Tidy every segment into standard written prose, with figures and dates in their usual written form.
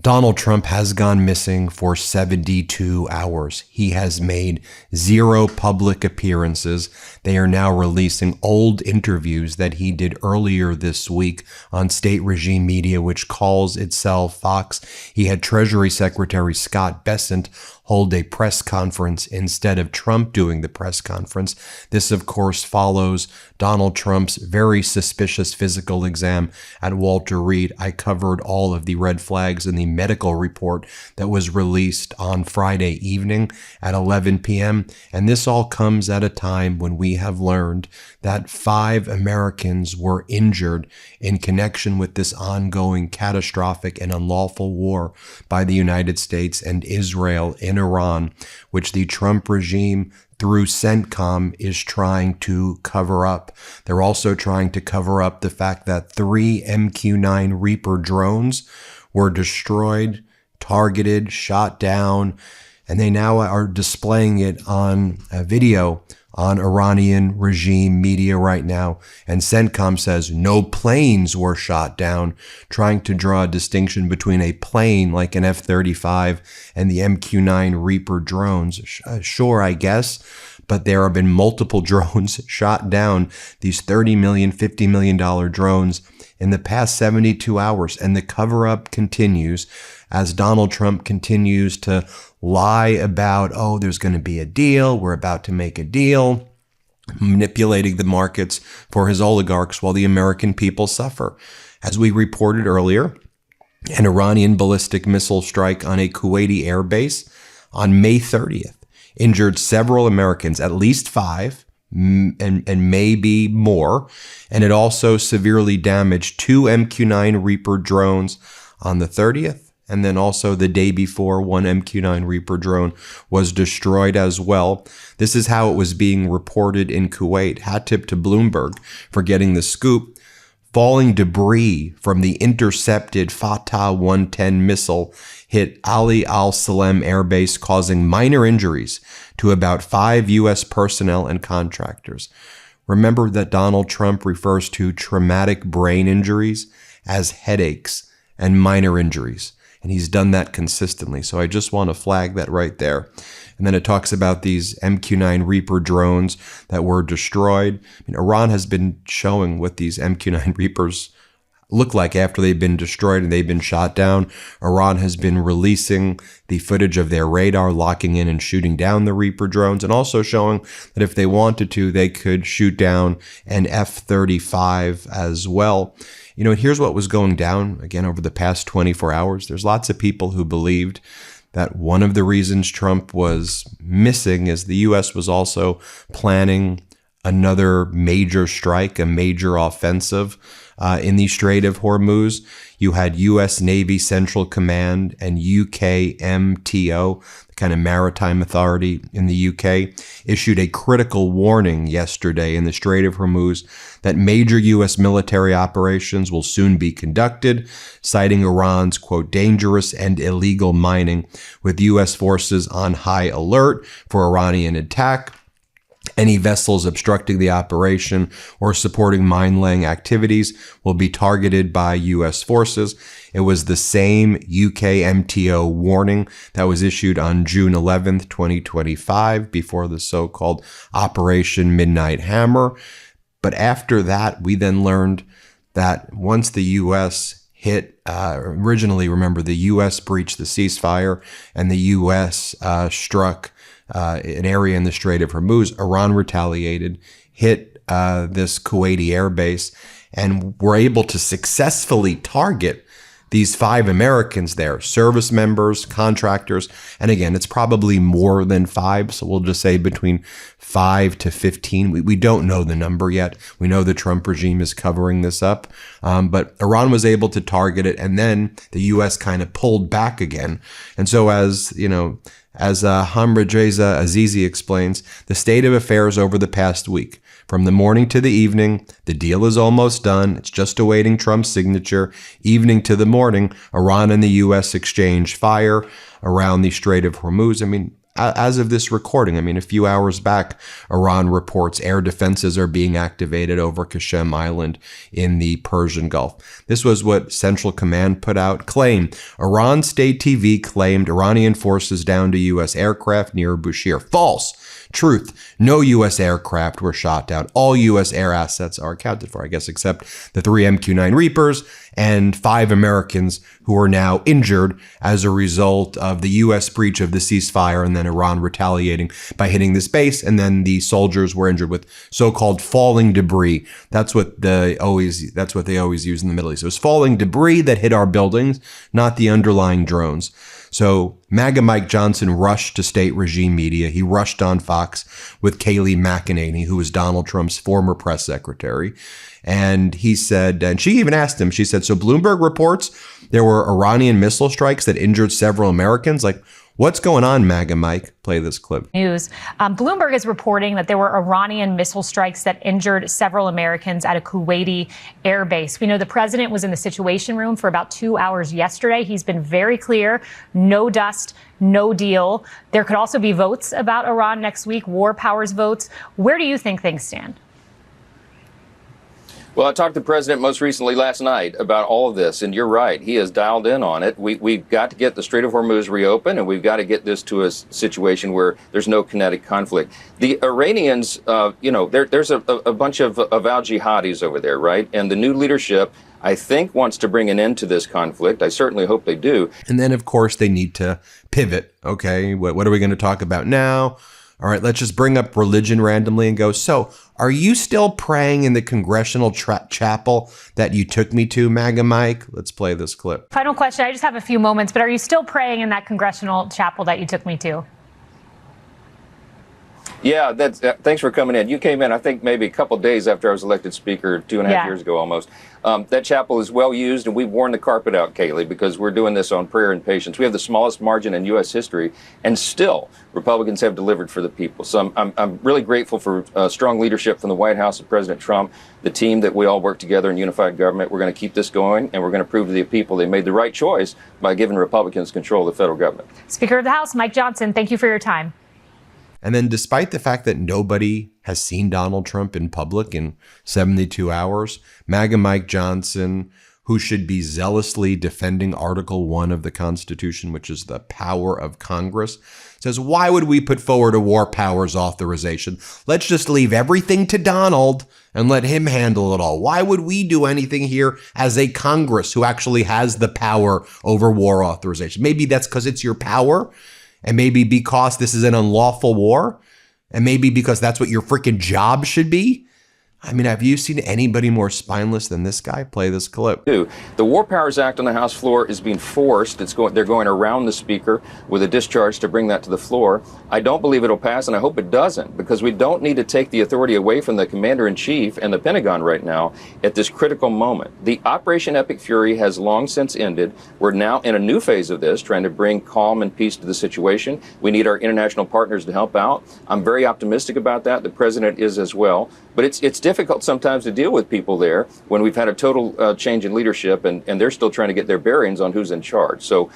Donald Trump has gone missing for 72 hours. He has made 0 public appearances. They are now releasing old interviews that he did earlier this week on state regime media, which calls itself Fox. He had Treasury Secretary Scott Bessent hold a press conference instead of Trump doing the press conference. This, of course, follows Donald Trump's very suspicious physical exam at Walter Reed. I covered all of the red flags in the medical report that was released on Friday evening at 11 p.m. And this all comes at a time when we have learned that 5 Americans were injured in connection with this ongoing catastrophic and unlawful war by the United States and Israel in Iran, which the Trump regime through CENTCOM is trying to cover up. They're also trying to cover up the fact that 3 MQ-9 Reaper drones were destroyed, targeted, shot down, and they now are displaying it on a video on Iranian regime media right now. And CENTCOM says no planes were shot down, trying to draw a distinction between a plane like an F-35 and the MQ-9 Reaper drones. Sure, I guess, but there have been multiple drones shot down, these $30 million, $50 million drones in the past 72 hours. And the cover-up continues as Donald Trump continues to lie about, oh, there's going to be a deal, we're about to make a deal, manipulating the markets for his oligarchs while the American people suffer. As we reported earlier, an Iranian ballistic missile strike on a Kuwaiti airbase on May 30th injured several Americans, at least 5, and maybe more, and it also severely damaged 2 MQ-9 Reaper drones on the 30th. And then also the day before, 1 MQ-9 Reaper drone was destroyed as well. This is how it was being reported in Kuwait. Hat tip to Bloomberg for getting the scoop. Falling debris from the intercepted Fatah 110 missile hit Ali al-Salem Air Base, causing minor injuries to about 5 U.S. personnel and contractors. Remember that Donald Trump refers to traumatic brain injuries as headaches and minor injuries. And he's done that consistently. So I just want to flag that right there. And then it talks about these MQ-9 Reaper drones that were destroyed. I mean, Iran has been showing what these MQ-9 Reapers look like after they've been destroyed and they've been shot down. Iran has been releasing the footage of their radar locking in and shooting down the Reaper drones, and also showing that if they wanted to, they could shoot down an F-35 as well. You know, here's what was going down, again, over the past 24 hours. There's lots of people who believed that one of the reasons Trump was missing is the U.S. was also planning another major strike, a major offensive in the Strait of Hormuz. You had U.S. Navy Central Command and UK MTO, the kind of maritime authority in the UK, issued a critical warning yesterday in the Strait of Hormuz that major U.S. military operations will soon be conducted, citing Iran's, quote, dangerous and illegal mining, with U.S. forces on high alert for Iranian attack. Any vessels obstructing the operation or supporting mine-laying activities will be targeted by U.S. forces. It was the same UK MTO warning that was issued on June 11th, 2025, before the so-called Operation Midnight Hammer. But after that, we then learned that once the U.S. hit, originally, remember, the U.S. breached the ceasefire and the U.S. struck an area in the Strait of Hormuz. Iran retaliated, hit this Kuwaiti airbase, and were able to successfully target these 5 Americans there, service members, contractors. And again, it's probably more than 5. So we'll just say between 5 to 15. We don't know the number yet. We know the Trump regime is covering this up. But Iran was able to target it. And then the U.S. kind of pulled back again. And so as Hamid Reza Azizi explains, the state of affairs over the past week, from the morning to the evening, the deal is almost done. It's just awaiting Trump's signature. Evening to the morning, Iran and the U.S. exchange fire around the Strait of Hormuz. I mean, as of this recording. I mean, a few hours back, Iran reports air defenses are being activated over Qasem Island in the Persian Gulf. This was what Central Command put out. Claim. Iran State TV claimed Iranian forces downed a U.S. aircraft near Bushehr. False. Truth. No U.S. aircraft were shot down. All U.S. air assets are accounted for, I guess, except the 3 MQ-9 Reapers and 5 Americans who are now injured as a result of the U.S. breach of the ceasefire and then Iran retaliating by hitting this base. And then the soldiers were injured with so-called falling debris. That's what they always use in the Middle East. It was falling debris that hit our buildings, not the underlying drones. So MAGA Mike Johnson rushed to state regime media. He rushed on Fox with Kayleigh McEnany, who was Donald Trump's former press secretary. And he said, and she even asked him, she said, so Bloomberg reports there were Iranian missile strikes that injured several Americans. Like, what's going on, MAGA Mike? Play this clip. News. Bloomberg is reporting that there were Iranian missile strikes that injured several Americans at a Kuwaiti air base. We know the president was in the Situation Room for about 2 hours yesterday. He's been very clear, no dust, no deal. There could also be votes about Iran next week, war powers votes. Where do you think things stand? Well, I talked to the president most recently last night about all of this, and you're right. He has dialed in on it. We've got to get the Strait of Hormuz reopened, and we've got to get this to a situation where there's no kinetic conflict. The Iranians, there's a bunch of al-jihadis over there, right? And the new leadership, I think, wants to bring an end to this conflict. I certainly hope they do. And then, of course, they need to pivot. Okay, what are we going to talk about now? All right, let's just bring up religion randomly and go, so are you still praying in the congressional chapel that you took me to, MAGA Mike? Let's play this clip. Final question. I just have a few moments, but are you still praying in that congressional chapel that you took me to? Yeah, thanks for coming in. You came in, I think, maybe a couple days after I was elected speaker 2.5 years ago almost. That chapel is well used, and we've worn the carpet out, Kayleigh, because we're doing this on prayer and patience. We have the smallest margin in U.S. history, and still Republicans have delivered for the people. So I'm really grateful for strong leadership from the White House and President Trump, the team that we all work together in unified government. We're going to keep this going, and we're going to prove to the people they made the right choice by giving Republicans control of the federal government. Speaker of the House, Mike Johnson, thank you for your time. And then despite the fact that nobody has seen Donald Trump in public in 72 hours, MAGA Mike Johnson, who should be zealously defending Article 1 of the Constitution, which is the power of Congress, says, why would we put forward a war powers authorization? Let's just leave everything to Donald and let him handle it all. Why would we do anything here as a Congress who actually has the power over war authorization? Maybe that's because it's your power. And maybe because this is an unlawful war, and maybe because that's what your freaking job should be. I mean, have you seen anybody more spineless than this guy? Play this clip. The War Powers Act on the House floor is being forced. They're going around the speaker with a discharge to bring that to the floor. I don't believe it'll pass, and I hope it doesn't, because we don't need to take the authority away from the commander-in-chief and the Pentagon right now at this critical moment. The Operation Epic Fury has long since ended. We're now in a new phase of this, trying to bring calm and peace to the situation. We need our international partners to help out. I'm very optimistic about that. The president is as well. But it's difficult sometimes to deal with people there when we've had a total change in leadership, and they're still trying to get their bearings on who's in charge. So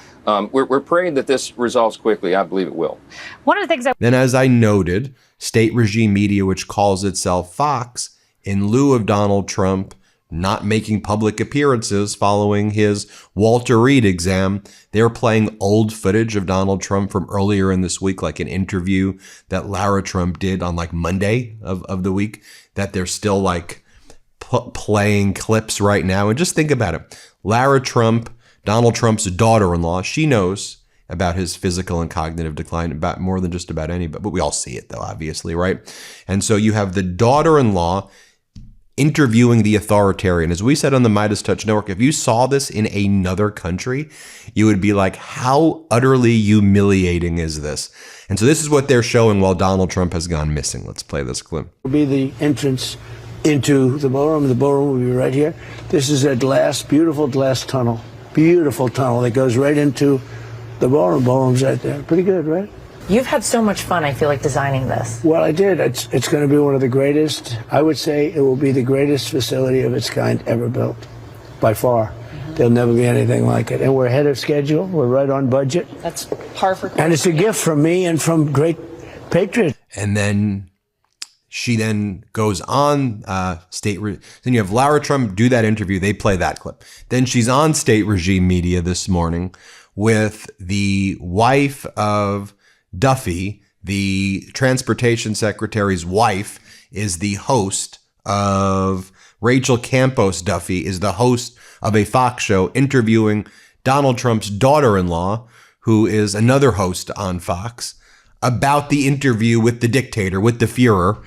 we're praying that this resolves quickly. I believe it will. One of the things Then, as I noted, state regime media, which calls itself Fox, in lieu of Donald Trump not making public appearances following his Walter Reed exam, they're playing old footage of Donald Trump from earlier in this week, like an interview that Lara Trump did on like Monday of the week, that they're still like playing clips right now. And just think about it. Lara Trump, Donald Trump's daughter-in-law, she knows about his physical and cognitive decline about more than just about anybody, but we all see it though, obviously, right? And so you have the daughter-in-law interviewing the authoritarian. As we said on the MeidasTouch Network, if you saw this in another country, you would be like, how utterly humiliating is this? And so this is what they're showing while Donald Trump has gone missing. Let's play this clip. Will be the entrance into the ballroom. The ballroom will be right here. This is a beautiful glass tunnel. Beautiful tunnel that goes right into the ballroom. Ballroom's right there. Pretty good, right? You've had so much fun, I feel like, designing this. Well, I did. It's going to be one of the greatest. I would say it will be the greatest facility of its kind ever built, by far. There'll never be anything like it. And we're ahead of schedule. We're right on budget. That's par for course. And it's a gift from me and from great patriots. And then she then goes on then you have Lara Trump do that interview. They play that clip. Then she's on State Regime Media this morning with the wife of Duffy, the transportation secretary's wife, is the host of Rachel Campos Duffy is the host of a Fox show interviewing Donald Trump's daughter-in-law, who is another host on Fox, about the interview with the dictator, with the Fuhrer.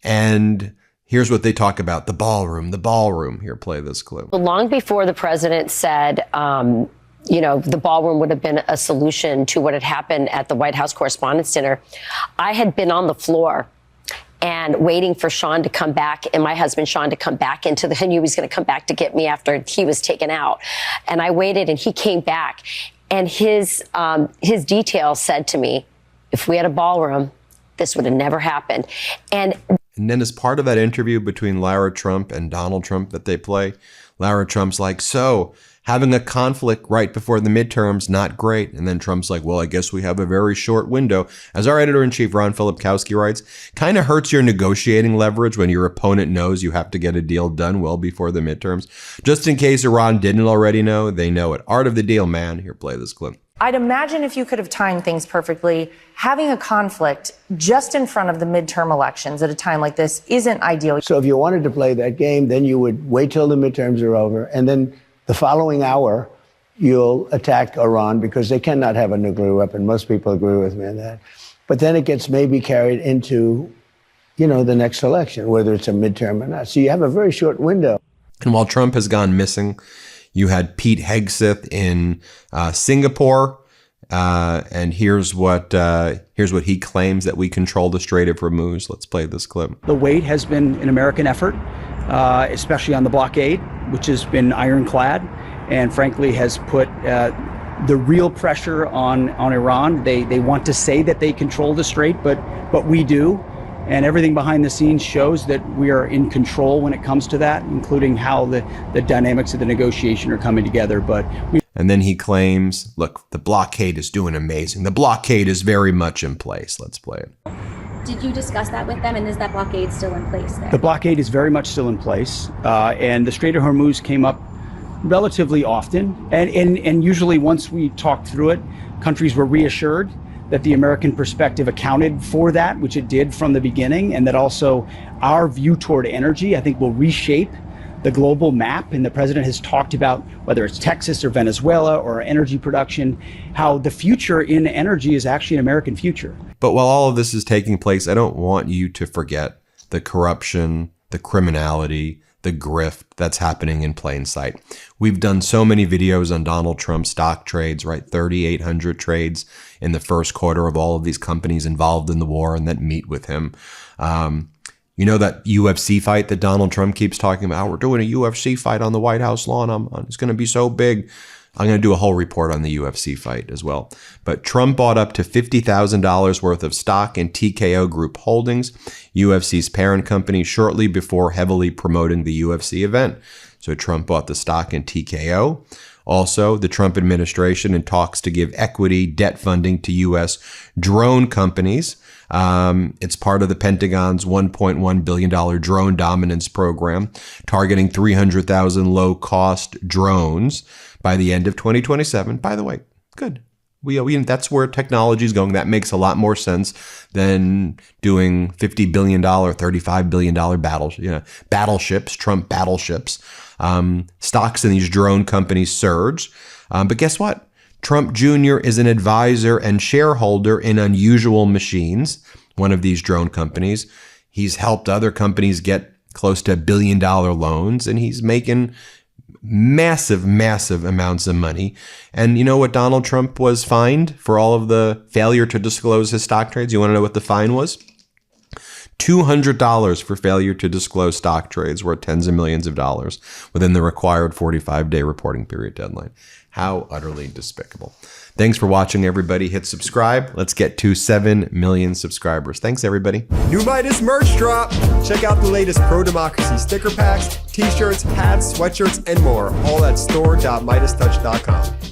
And here's what they talk about. The ballroom. Here, play this clip. Long before the president said, the ballroom would have been a solution to what had happened at the White House Correspondents' Dinner, I had been on the floor and waiting for Sean to come back, and my husband Sean to come back into I knew he was going to come back to get me after he was taken out. And I waited, and he came back, and his detail said to me, if we had a ballroom, this would have never happened. And then as part of that interview between Lara Trump and Donald Trump that they play, Lara Trump's like, so having a conflict right before the midterms, not great. And then Trump's like, well, I guess we have a very short window. As our editor-in-chief, Ron Filipkowski, writes, kind of hurts your negotiating leverage when your opponent knows you have to get a deal done well before the midterms. Just in case Iran didn't already know, they know it. Art of the deal, man. Here, play this clip. I'd imagine if you could have timed things perfectly, having a conflict just in front of the midterm elections at a time like this isn't ideal. So if you wanted to play that game, then you would wait till the midterms are over, and then the following hour, you'll attack Iran because they cannot have a nuclear weapon. Most people agree with me on that. But then it gets maybe carried into, the next election, whether it's a midterm or not. So you have a very short window. And while Trump has gone missing, you had Pete Hegseth in Singapore. And here's what he claims, that we control the Strait of Hormuz. Let's play this clip. The wait has been an American effort, especially on the blockade, which has been ironclad and frankly has put the real pressure on Iran. They want to say that they control the strait, but we do. And everything behind the scenes shows that we are in control when it comes to that, including how the dynamics of the negotiation are coming together. And then he claims, look, the blockade is doing amazing. The blockade is very much in place. Let's play it. Did you discuss that with them, and is that blockade still in place there? The blockade is very much still in place, and the Strait of Hormuz came up relatively often. And usually once we talked through it, countries were reassured that the American perspective accounted for that, which it did from the beginning, and that also our view toward energy, I think, will reshape the global map. And the president has talked about whether it's Texas or Venezuela or energy production, how the future in energy is actually an American future. But while all of this is taking place, I don't want you to forget the corruption, the criminality, the grift that's happening in plain sight. We've done so many videos on Donald Trump's stock trades, right? 3,800 trades in the first quarter of all of these companies involved in the war and that meet with him. You know that UFC fight that Donald Trump keeps talking about? We're doing a UFC fight on the White House lawn. It's going to be so big. I'm going to do a whole report on the UFC fight as well. But Trump bought up to $50,000 worth of stock in TKO Group Holdings, UFC's parent company, shortly before heavily promoting the UFC event. So Trump bought the stock in TKO. Also, the Trump administration in talks to give equity debt funding to U.S. drone companies. It's part of the Pentagon's $1.1 billion drone dominance program, targeting 300,000 low-cost drones by the end of 2027. By the way, good. That's where technology is going. That makes a lot more sense than doing $50 billion, $35 billion battleships, Trump battleships. Stocks in these drone companies surge. But guess what? Trump Jr. is an advisor and shareholder in Unusual Machines, one of these drone companies. He's helped other companies get close to $1 billion loans, and he's making massive amounts of money. And you know what Donald Trump was fined for all of the failure to disclose his stock trades? You want to know what the fine was? $200 for failure to disclose stock trades worth tens of millions of dollars within the required 45-day reporting period deadline. How utterly despicable. Thanks for watching, everybody. Hit subscribe. Let's get to 7 million subscribers. Thanks, everybody. New Midas merch drop. Check out the latest pro-democracy sticker packs, t-shirts, hats, sweatshirts, and more. All at store.MeidasTouch.com.